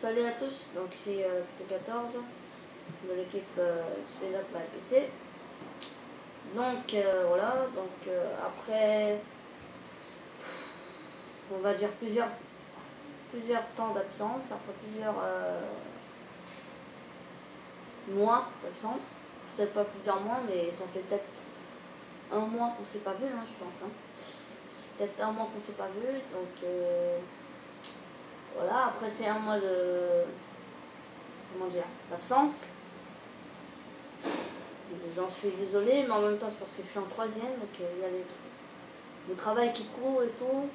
Salut à tous, donc ici TT14 de l'équipe Speed Up My PC. Donc voilà, donc après on va dire plusieurs temps d'absence, après plusieurs mois d'absence, peut-être pas plusieurs mois, mais ça fait peut-être un mois qu'on s'est pas vu, hein, je pense. Hein. Peut-être un mois qu'on s'est pas vu, donc voilà, après c'est un mois de, comment dire, d'absence. J'en suis désolée, mais en même temps c'est parce que je suis en troisième, donc il y a le travail qui court et tout.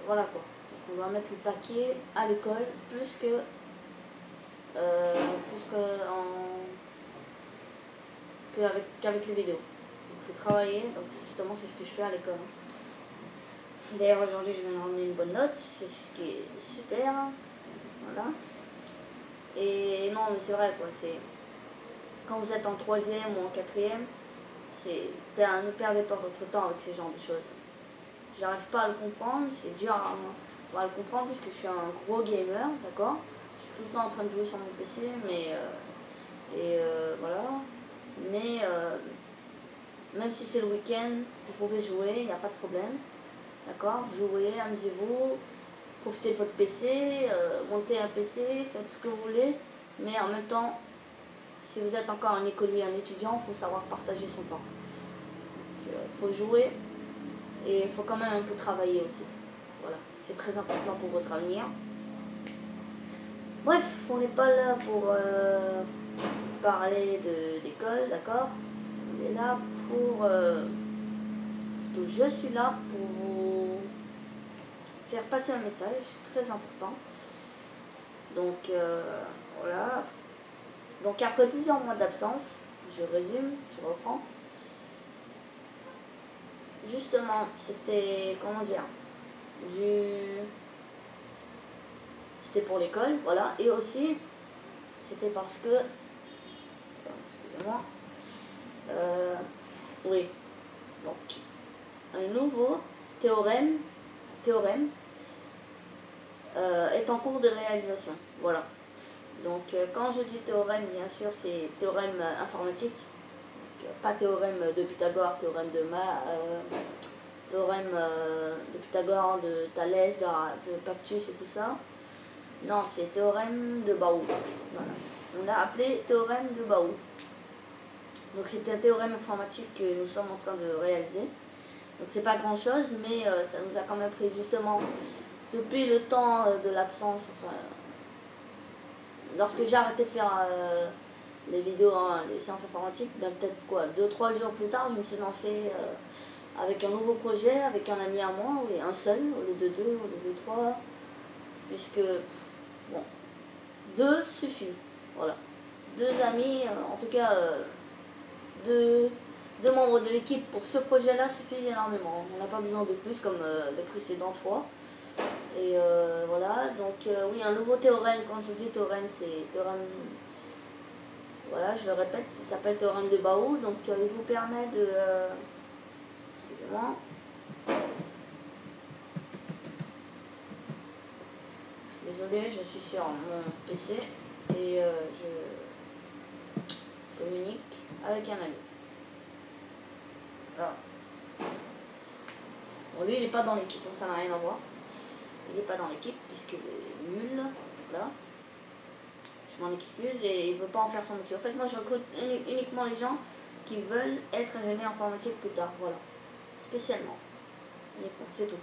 Voilà quoi. Donc on va mettre le paquet à l'école plus qu'avec les vidéos. Il faut travailler, donc justement c'est ce que je fais à l'école. D'ailleurs aujourd'hui je vais me ramener une bonne note, c'est ce qui est super. Voilà. Et non mais c'est vrai quoi, c'est quand vous êtes en troisième ou en quatrième, ne perdez pas votre temps avec ces genres de choses. J'arrive pas à le comprendre, c'est dur à le comprendre puisque je suis un gros gamer, d'accord. Je suis tout le temps en train de jouer sur mon PC, mais voilà. Mais même si c'est le week-end, vous pouvez jouer, il n'y a pas de problème, d'accord. Jouez, amusez-vous, profitez de votre PC, montez un PC, faites ce que vous voulez, mais en même temps, si vous êtes encore un écolier, un étudiant, il faut savoir partager son temps. Il faut jouer et il faut quand même un peu travailler aussi. Voilà, c'est très important pour votre avenir. Bref, on n'est pas là pour parler d'école, d'accord. On est là pour... plutôt, je suis là pour vous faire passer un message très important. Donc, voilà. Donc après plusieurs mois d'absence, je résume, je reprends. Justement, c'était, comment dire, c'était pour l'école, voilà, et aussi, c'était parce que, excusez-moi, oui, donc, un nouveau théorème est en cours de réalisation, voilà. Donc, quand je dis théorème, bien sûr, c'est théorème informatique. Pas théorème de Pythagore, théorème théorème de Pythagore, de Thalès, de Pactus et tout ça. Non, c'est théorème de Baou. Voilà. On l'a appelé théorème de Baou. Donc c'est un théorème informatique que nous sommes en train de réaliser. Donc c'est pas grand chose, mais ça nous a quand même pris justement depuis le temps de l'absence. Enfin, lorsque j'ai arrêté de faire les vidéos, hein, les séances informatiques, ben peut-être quoi, 2-3 jours plus tard, je me suis lancée avec un nouveau projet, avec un ami à moi, oui, un seul, au lieu de deux, au lieu de trois, puisque, bon, 2 suffit, voilà. 2 amis, en tout cas, deux membres de l'équipe pour ce projet-là suffisent énormément. On n'a pas besoin de plus comme les précédentes fois. Et voilà, donc oui, un nouveau théorème, quand je dis théorème, c'est théorème, voilà, je le répète, ça s'appelle théorème de Baou, donc il vous permet de, excusez-moi, désolé, je suis sur mon PC et je communique avec un ami. Alors, bon, lui il n'est pas dans l'équipe, donc ça n'a rien à voir. Il n'est pas dans l'équipe puisqu'il est nul, voilà. Je m'en excuse et il ne veut pas en faire son métier. En fait, moi je recrute uniquement les gens qui veulent être ingénieurs informatiques plus tard, voilà. Spécialement. Uniquement, c'est tout.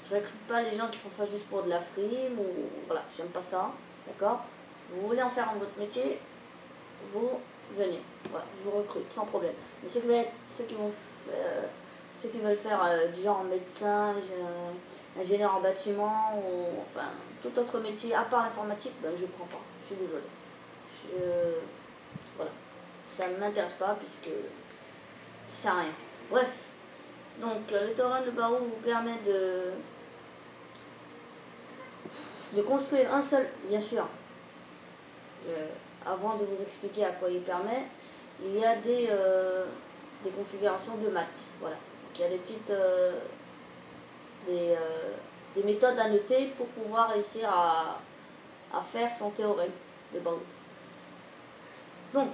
Je recrute pas les gens qui font ça juste pour de la frime ou voilà, j'aime pas ça, d'accord. Vous voulez en faire votre métier, vous venez, voilà, je vous recrute sans problème. Mais ceux qui veulent faire du genre médecin, ingénieur en bâtiment ou enfin tout autre métier à part l'informatique, ben, je prends pas, je suis désolée. Voilà, ça ne m'intéresse pas puisque ça sert à rien. Bref, donc le théorème de Baou vous permet de construire un seul, bien sûr. Avant de vous expliquer à quoi il permet, il y a des configurations de maths. Voilà. Donc, il y a des petites des méthodes à noter pour pouvoir réussir à à faire son théorème de Bao. Donc,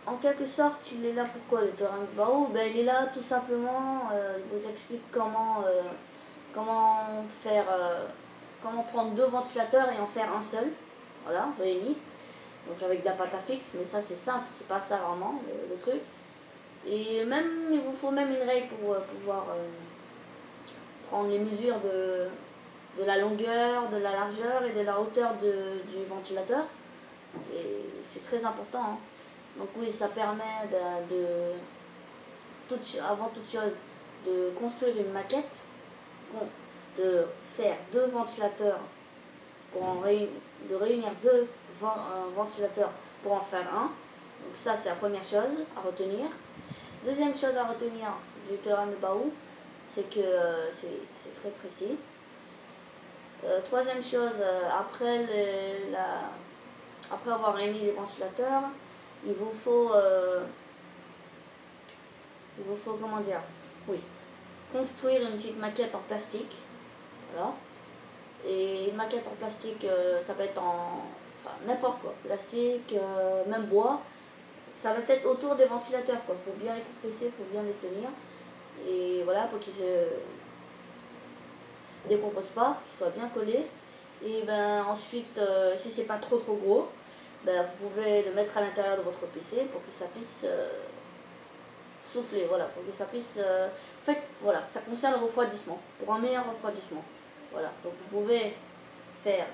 en quelque sorte, il est là pourquoi le théorème de Bao? Ben, il est là tout simplement, il vous explique comment faire, comment prendre deux ventilateurs et en faire un seul, voilà, réunis, donc avec de la pâte à fixe, mais ça c'est simple, c'est pas ça vraiment le truc. Et même, il vous faut même une règle pour pouvoir prendre les mesures de la longueur, de la largeur et de la hauteur du ventilateur. Et c'est très important, hein. Donc oui, ça permet avant toute chose de construire une maquette, de faire deux ventilateurs, de réunir deux ventilateurs pour en faire un. Donc ça c'est la première chose à retenir. Deuxième chose à retenir du théorème de Bao, c'est que c'est très précis. Troisième chose, après avoir réuni les ventilateurs, il vous faut comment dire, oui, construire une petite maquette en plastique, voilà. Et une maquette en plastique, ça peut être enfin n'importe quoi, plastique, même bois. Ça va être autour des ventilateurs, quoi, pour bien les compresser, pour bien les tenir. Et voilà, pour qu'ils se décomposent pas, qu'ils soient bien collés. Et ben ensuite, si c'est pas trop gros, ben, vous pouvez le mettre à l'intérieur de votre PC pour que ça puisse souffler, voilà, pour que ça puisse... en fait, voilà, ça concerne le refroidissement, pour un meilleur refroidissement. Voilà, donc vous pouvez faire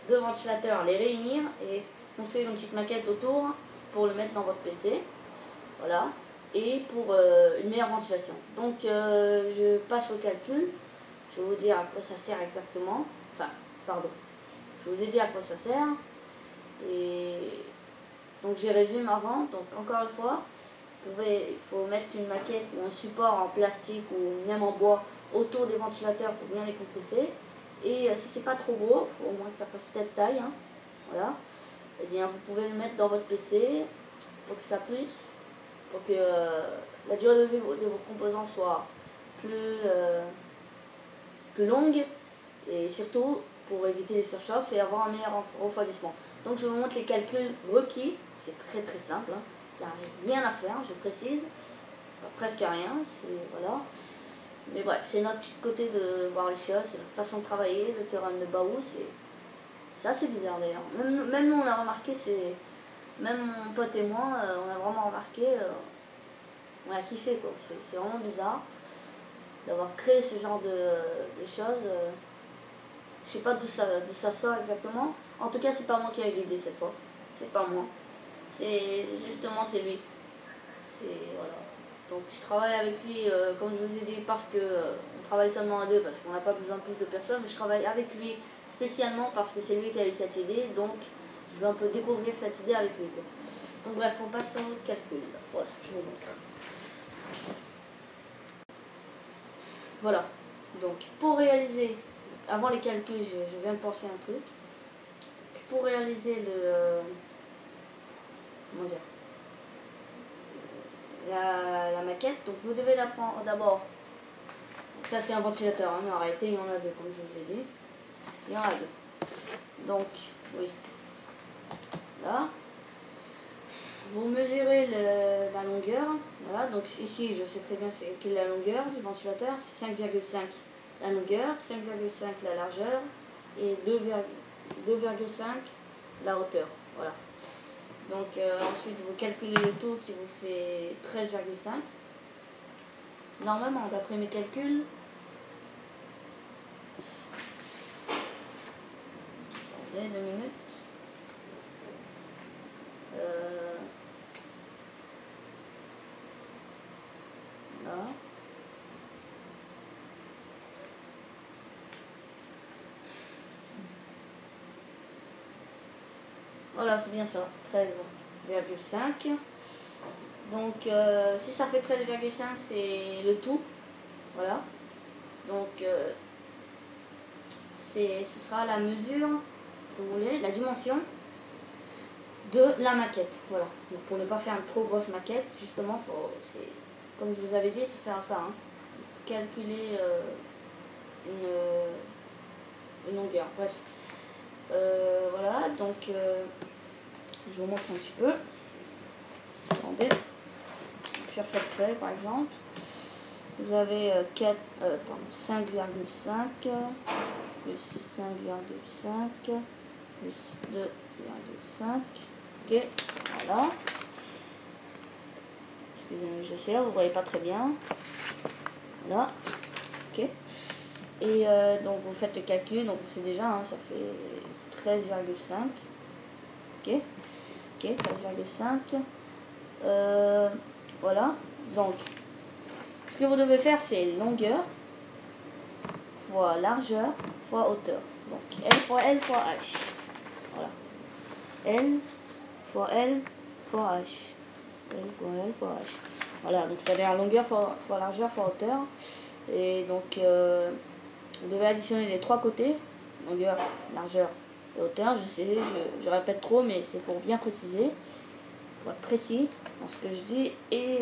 deux ventilateurs, les réunir et construire une petite maquette autour pour le mettre dans votre PC, voilà, et pour une meilleure ventilation. Donc je passe au calcul, je vais vous dire à quoi ça sert exactement, enfin, pardon, je vous ai dit à quoi ça sert, et donc je résume avant. Donc encore une fois, il faut mettre une maquette ou un support en plastique ou même en bois autour des ventilateurs pour bien les compresser. Et si c'est pas trop gros, il faut au moins que ça fasse cette taille, hein, voilà. Et bien vous pouvez le mettre dans votre PC pour que ça puisse, pour que la durée de vie de vos composants soit plus longue, et surtout pour éviter les surchauffes et avoir un meilleur refroidissement. Donc je vous montre les calculs requis, c'est très simple, hein. Il n'y a rien à faire, je précise, presque rien, voilà. Mais bref, c'est notre petit côté de voir les choses, c'est notre façon de travailler, le théorème de Bao, c'est assez bizarre d'ailleurs. Même nous on a remarqué, même mon pote et moi, on a vraiment remarqué, on a kiffé quoi, c'est vraiment bizarre d'avoir créé ce genre de choses. Je sais pas d'où ça sort exactement. En tout cas, c'est pas moi qui ai eu l'idée cette fois. C'est pas moi. C'est lui. Voilà. Donc je travaille avec lui, comme je vous ai dit, parce que on travaille seulement à deux, parce qu'on n'a pas besoin de plus de personnes. Mais je travaille avec lui spécialement parce que c'est lui qui a eu cette idée. Donc je veux un peu découvrir cette idée avec lui, quoi. Donc bref, on passe au calcul. Voilà, je vous montre. Voilà. Donc pour réaliser, avant les calculs, je viens de penser un truc. Pour réaliser comment dire, la maquette, donc vous devez l'apprendre d'abord. Ça c'est un ventilateur, hein, mais en réalité il y en a deux, comme je vous ai dit. Il y en a deux. Donc, oui. Là. Vous mesurez la longueur. Voilà, donc ici je sais très bien quelle est la longueur du ventilateur. C'est 5,5 la longueur, 5,5 la largeur et 2,5 la hauteur. Voilà. Donc ensuite vous calculez le tout qui vous fait 13,5. Normalement, d'après mes calculs, attendez 2 minutes. Là. Voilà, c'est bien ça, 13,5. Donc, si ça fait 13,5, c'est le tout. Voilà. Donc, ce sera la mesure, si vous voulez, la dimension de la maquette. Voilà. Donc, pour ne pas faire une trop grosse maquette, justement, comme je vous avais dit, ça sert à ça. Hein. Calculer une longueur longueur. Bref. Voilà, donc je vous montre un petit peu. Attendez. Sur cette feuille par exemple, vous avez 5,5 plus 5,5 plus 2,5. Ok, voilà. Excusez-moi, je sais, vous voyez pas très bien. Voilà. Ok. Et donc vous faites le calcul, donc c'est déjà, hein, ça fait 13,5. Ok. Ok, 13,5. Voilà. Donc, ce que vous devez faire, c'est longueur fois largeur fois hauteur. Donc, L fois L fois H. Voilà. L fois L fois H. L fois L fois H. Voilà, donc c'est-à-dire longueur fois largeur fois hauteur. Et donc, vous devez additionner les trois côtés. Longueur, largeur et hauteur. Je sais, je répète trop, mais c'est pour bien préciser. Pour être précis dans ce que je dis. Et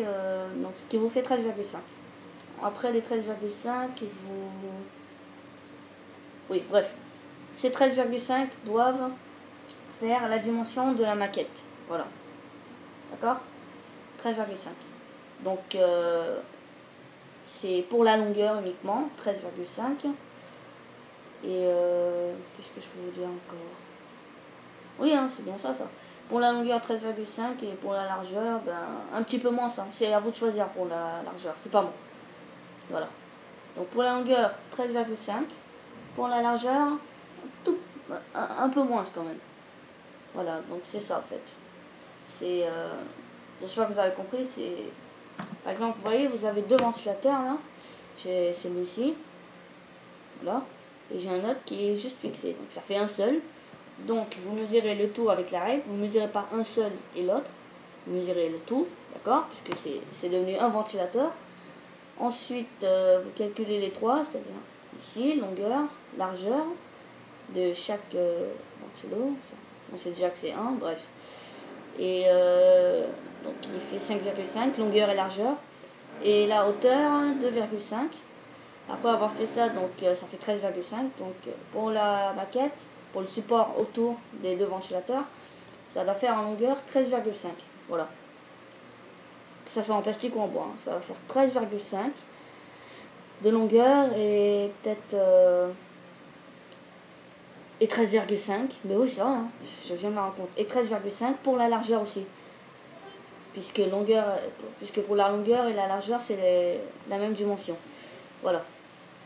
donc, ce qui vous fait 13,5. Après les 13,5, vous... Oui, bref. Ces 13,5 doivent faire la dimension de la maquette. Voilà. D'accord? 13,5. Donc, c'est pour la longueur uniquement, 13,5. Et qu'est-ce que je peux vous dire encore? Oui, hein, c'est bien ça. Pour la longueur, 13,5. Et pour la largeur, ben, un petit peu moins ça. C'est à vous de choisir pour la largeur. C'est pas bon. Voilà. Donc pour la longueur, 13,5. Pour la largeur, un peu moins quand même. Voilà, donc c'est ça en fait. C'est, j'espère que vous avez compris. C'est, par exemple, vous voyez, vous avez deux ventilateurs là. J'ai celui-ci. Voilà. Et j'ai un autre qui est juste fixé. Donc ça fait un seul. Donc vous mesurez le tout avec la règle. Vous ne mesurez pas un seul et l'autre. Vous mesurez le tout, d'accord, puisque c'est devenu un ventilateur. Ensuite, vous calculez les trois, c'est-à-dire ici, longueur, largeur de chaque ventilo. On sait déjà que c'est 1, bref. Et donc il fait 5,5, longueur et largeur. Et la hauteur, 2,5. Après avoir fait ça, donc ça fait 13,5. Donc pour la maquette, pour le support autour des deux ventilateurs, ça va faire en longueur 13,5. Voilà. Que ça soit en plastique ou en bois, hein. Ça va faire 13,5 de longueur et peut-être et 13,5. Mais oui, c'est vrai, hein, je viens de me rendre compte. Et 13,5 pour la largeur aussi. Puisque pour la longueur et la largeur, c'est la même dimension. Voilà.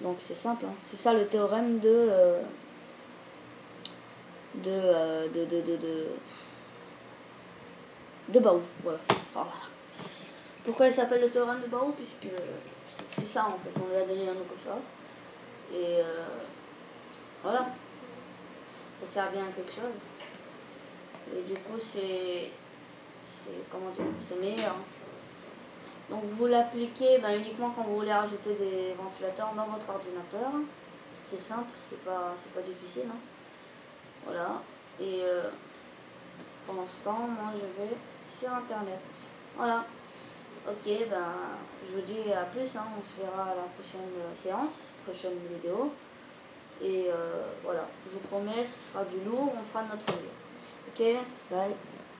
Donc c'est simple, hein. C'est ça le théorème de Baou. Voilà. Voilà. Pourquoi il s'appelle le théorème de Baou? Puisque c'est ça en fait, on lui a donné un nom comme ça. Et voilà. Ça sert bien à quelque chose. Et du coup c'est comment dire, c'est meilleur. Donc vous l'appliquez uniquement quand vous voulez rajouter des ventilateurs dans votre ordinateur. C'est simple, c'est pas difficile, hein. Voilà. Et pendant ce temps, moi je vais sur internet. Voilà. Ok, je vous dis à plus, hein. On se verra à la prochaine séance, prochaine vidéo. Et voilà, je vous promets, ce sera du lourd, on fera de notre mieux. Ok, bye.